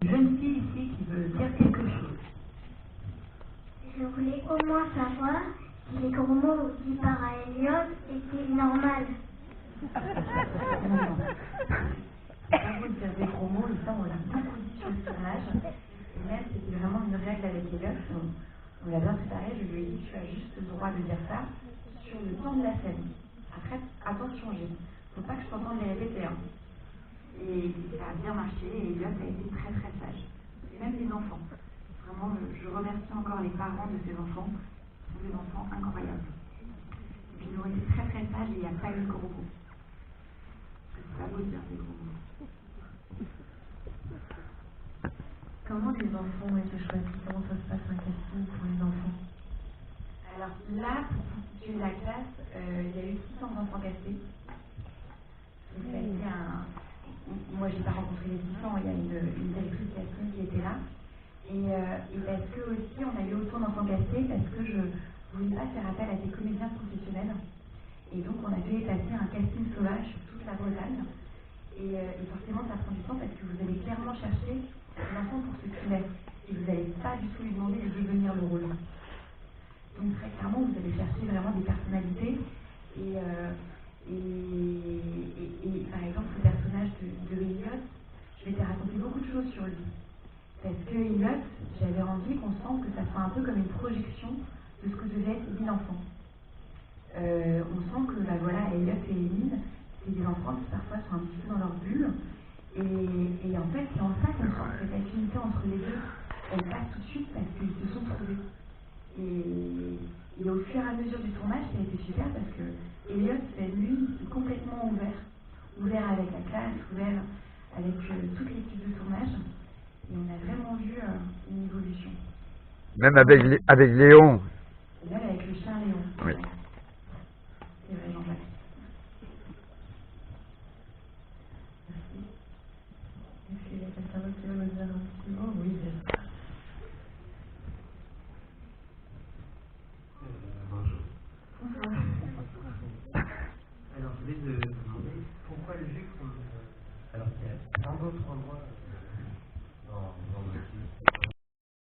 Une jeune fille ici qui veut dire quelque chose. Je voulais au moins savoir si les gros mots dits par Elliot étaient normaux. Non. Pas vous dire des gros mots, et ça on l'a beaucoup dit sur le tournage. Et même c'était vraiment une règle avec Elliot. On l'a bien préparé, je lui ai dit tu as juste le droit de dire ça sur le temps de la scène. Après, attention, faut pas que je t'entende les répéter. Hein. Et ça a bien marché et Elliot a été très très sage. Et même les enfants. Vraiment, je remercie encore les parents de ces enfants. Ce sont des enfants incroyables. Et ils ont été très très sages et il n'y a pas eu de gros mots. C'est pas beau de dire des gros mots. Comment les enfants ont été choisis? Comment ça se passe un casting pour les enfants? Alors là, pour constituer la classe, il y a eu 600 enfants castés. Donc ça a été un... Moi, j'ai pas rencontré les 600, il y a une directrice casting qui était là. Et parce que aussi, on a eu autant d'enfants castés parce que je voulais pas faire appel à des comédiens professionnels. Et donc, on a fait passer un casting sauvage sur toute la Bretagne. Et forcément, ça prend du temps parce que vous allez clairement chercher l'enfant pour ce qu'il est. Et vous n'allez pas du tout lui demander de devenir le rôle. Donc, très clairement, vous allez chercher vraiment des personnalités. Et par exemple, le personnage de Elliot, je vais te raconter beaucoup de choses sur lui. Parce que Elliot, j'avais envie qu'on sente que ça soit un peu comme une projection de ce que devait être Émile enfant. On sent que voilà, Elliot et Émile, c'est des enfants qui parfois sont un petit peu dans leur bulle. Et en fait, c'est en ça qu'on sent que cette affinité entre les deux, elle passe tout de suite parce qu'ils se sont trouvés. Et au fur et à mesure du tournage, ça a été super parce que Elliot, lui, est complètement ouvert avec la classe, ouvert avec toute l'équipe de tournage. Et on a vraiment vu une évolution. Même avec Léon. Et même avec le chien Léon. Oui. C'est vrai, Jean-Jacques. Merci. Est-ce qu'il y a quelqu'un d'autre qui veut me dire un petit mot? Oui, bien sûr. Bonjour. Alors, je voulais te demander pourquoi le Juc, alors qu'il y a plein d'autres endroits